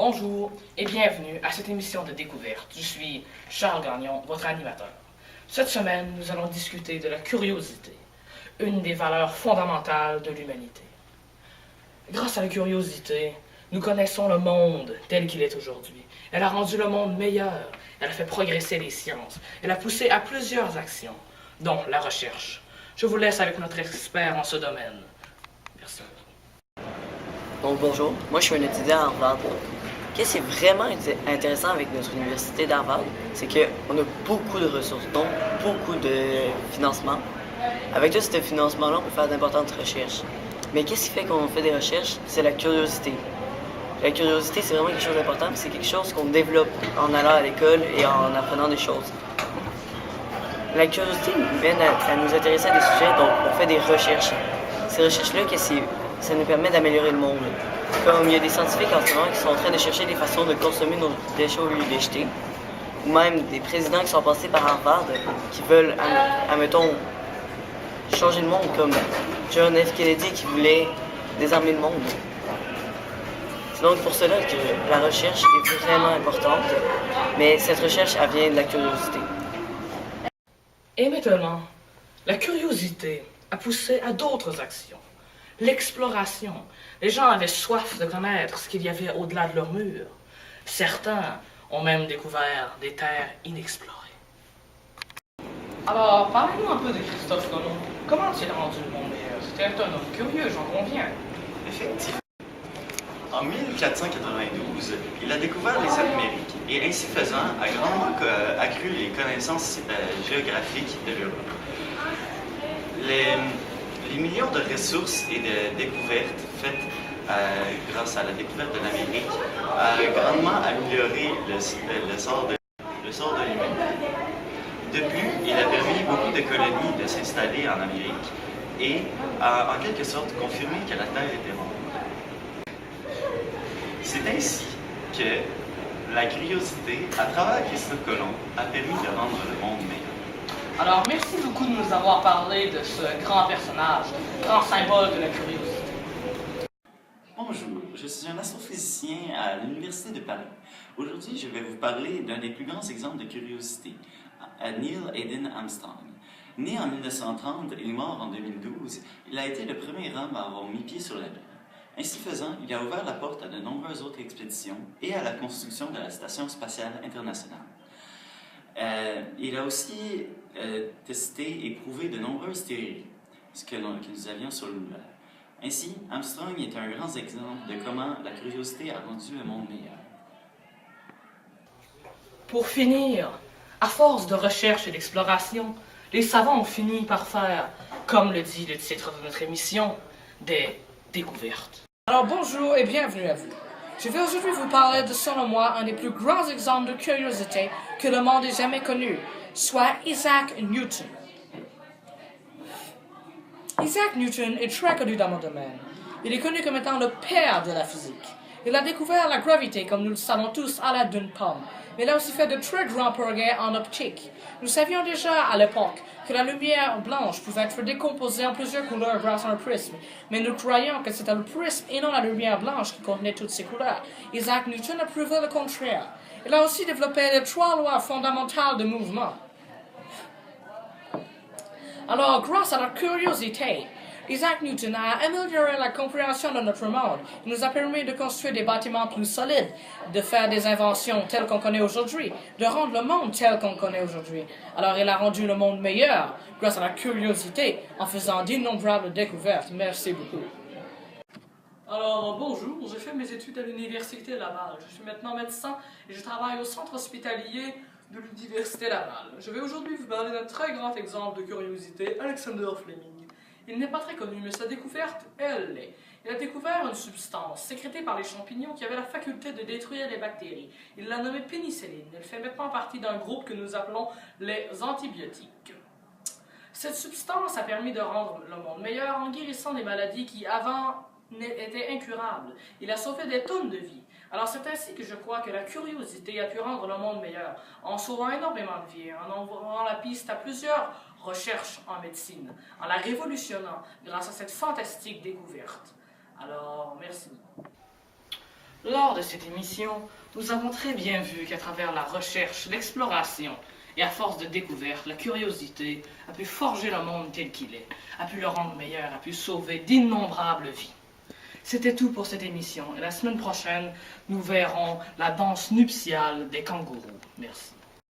Bonjour et bienvenue à cette émission de découverte. Je suis Charles Gagnon, votre animateur. Cette semaine, nous allons discuter de la curiosité, une des valeurs fondamentales de l'humanité. Grâce à la curiosité, nous connaissons le monde tel qu'il est aujourd'hui. Elle a rendu le monde meilleur, elle a fait progresser les sciences, elle a poussé à plusieurs actions, dont la recherche. Je vous laisse avec notre expert en ce domaine. Merci. Donc bonjour, moi je suis un étudiant à Harvard. Qu'est-ce qui est vraiment intéressant avec notre université d'Harvard, c'est qu'on a beaucoup de ressources, donc beaucoup de financement. Avec tout ce financement-là, on peut faire d'importantes recherches. Mais qu'est-ce qui fait qu'on fait des recherches? C'est la curiosité. La curiosité, c'est vraiment quelque chose d'important, c'est quelque chose qu'on développe en allant à l'école et en apprenant des choses. La curiosité nous mène à nous intéresser à des sujets, donc on fait des recherches. Ces recherches-là, ça nous permet d'améliorer le monde. Comme il y a des scientifiques en ce moment qui sont en train de chercher des façons de consommer nos déchets au lieu de les jeter, ou même des présidents qui sont passés par Harvard qui veulent, admettons, changer le monde, comme John F. Kennedy qui voulait désarmer le monde. C'est donc pour cela que la recherche est vraiment importante, mais cette recherche, elle vient de la curiosité. Et maintenant, la curiosité a poussé à d'autres actions. L'exploration. Les gens avaient soif de connaître ce qu'il y avait au-delà de leurs murs. Certains ont même découvert des terres inexplorées. Alors, parlez-nous un peu de Christophe Colomb. Comment a-t-il rendu le monde meilleur? C'était un homme curieux, j'en conviens. Effectivement. En 1492, il a découvert les Amériques et ainsi faisant a grandement accru les connaissances géographiques de l'Europe. Les millions de ressources et de découvertes faites grâce à la découverte de l'Amérique a grandement amélioré le sort de l'humanité. De plus, il a permis beaucoup de colonies de s'installer en Amérique et a en quelque sorte confirmé que la Terre était ronde. C'est ainsi que la curiosité, à travers Christophe Colomb, a permis de rendre le monde meilleur. Alors, merci beaucoup de nous avoir parlé de ce grand personnage, grand symbole de la curiosité. Bonjour, je suis un astrophysicien à l'Université de Paris. Aujourd'hui, je vais vous parler d'un des plus grands exemples de curiosité, Neil Hayden Armstrong. Né en 1930 et mort en 2012, il a été le premier homme à avoir mis pied sur la Lune. Ainsi faisant, il a ouvert la porte à de nombreuses autres expéditions et à la construction de la Station spatiale internationale. Il a aussi testé et prouvé de nombreuses théories que nous avions sur l'univers. Ainsi, Armstrong est un grand exemple de comment la curiosité a rendu le monde meilleur. Pour finir, à force de recherche et d'exploration, les savants ont fini par faire, comme le dit le titre de notre émission, des découvertes. Alors bonjour et bienvenue à vous. Je vais aujourd'hui vous parler de, selon moi, un des plus grands exemples de curiosité que le monde ait jamais connu, soit Isaac Newton. Isaac Newton est très connu dans mon domaine. Il est connu comme étant le père de la physique. Il a découvert la gravité, comme nous le savons tous, à l'aide d'une pomme. Mais il a aussi fait de très grands progrès en optique. Nous savions déjà à l'époque que la lumière blanche pouvait être décomposée en plusieurs couleurs grâce à un prisme, mais nous croyions que c'était le prisme et non la lumière blanche qui contenait toutes ces couleurs. Isaac Newton a prouvé le contraire. Il a aussi développé les 3 lois fondamentales de mouvement. Alors, grâce à la curiosité, Isaac Newton a amélioré la compréhension de notre monde. Il nous a permis de construire des bâtiments plus solides, de faire des inventions telles qu'on connaît aujourd'hui, de rendre le monde tel qu'on connaît aujourd'hui. Alors il a rendu le monde meilleur grâce à la curiosité en faisant d'innombrables découvertes. Merci beaucoup. Alors, bonjour, j'ai fait mes études à l'Université Laval. Je suis maintenant médecin et je travaille au centre hospitalier de l'Université Laval. Je vais aujourd'hui vous parler d'un très grand exemple de curiosité, Alexander Fleming. Il n'est pas très connu, mais sa découverte, elle l'est. Il a découvert une substance sécrétée par les champignons qui avait la faculté de détruire les bactéries. Il l'a nommée pénicilline. Elle fait maintenant partie d'un groupe que nous appelons les antibiotiques. Cette substance a permis de rendre le monde meilleur en guérissant des maladies qui avant étaient incurables. Il a sauvé des tonnes de vies. Alors c'est ainsi que je crois que la curiosité a pu rendre le monde meilleur, en sauvant énormément de vies, en ouvrant la piste à plusieurs recherches en médecine, en la révolutionnant grâce à cette fantastique découverte. Alors, merci. Lors de cette émission, nous avons très bien vu qu'à travers la recherche, l'exploration, et à force de découverte, la curiosité a pu forger le monde tel qu'il est, a pu le rendre meilleur, a pu sauver d'innombrables vies. C'était tout pour cette émission, et la semaine prochaine, nous verrons la danse nuptiale des kangourous. Merci.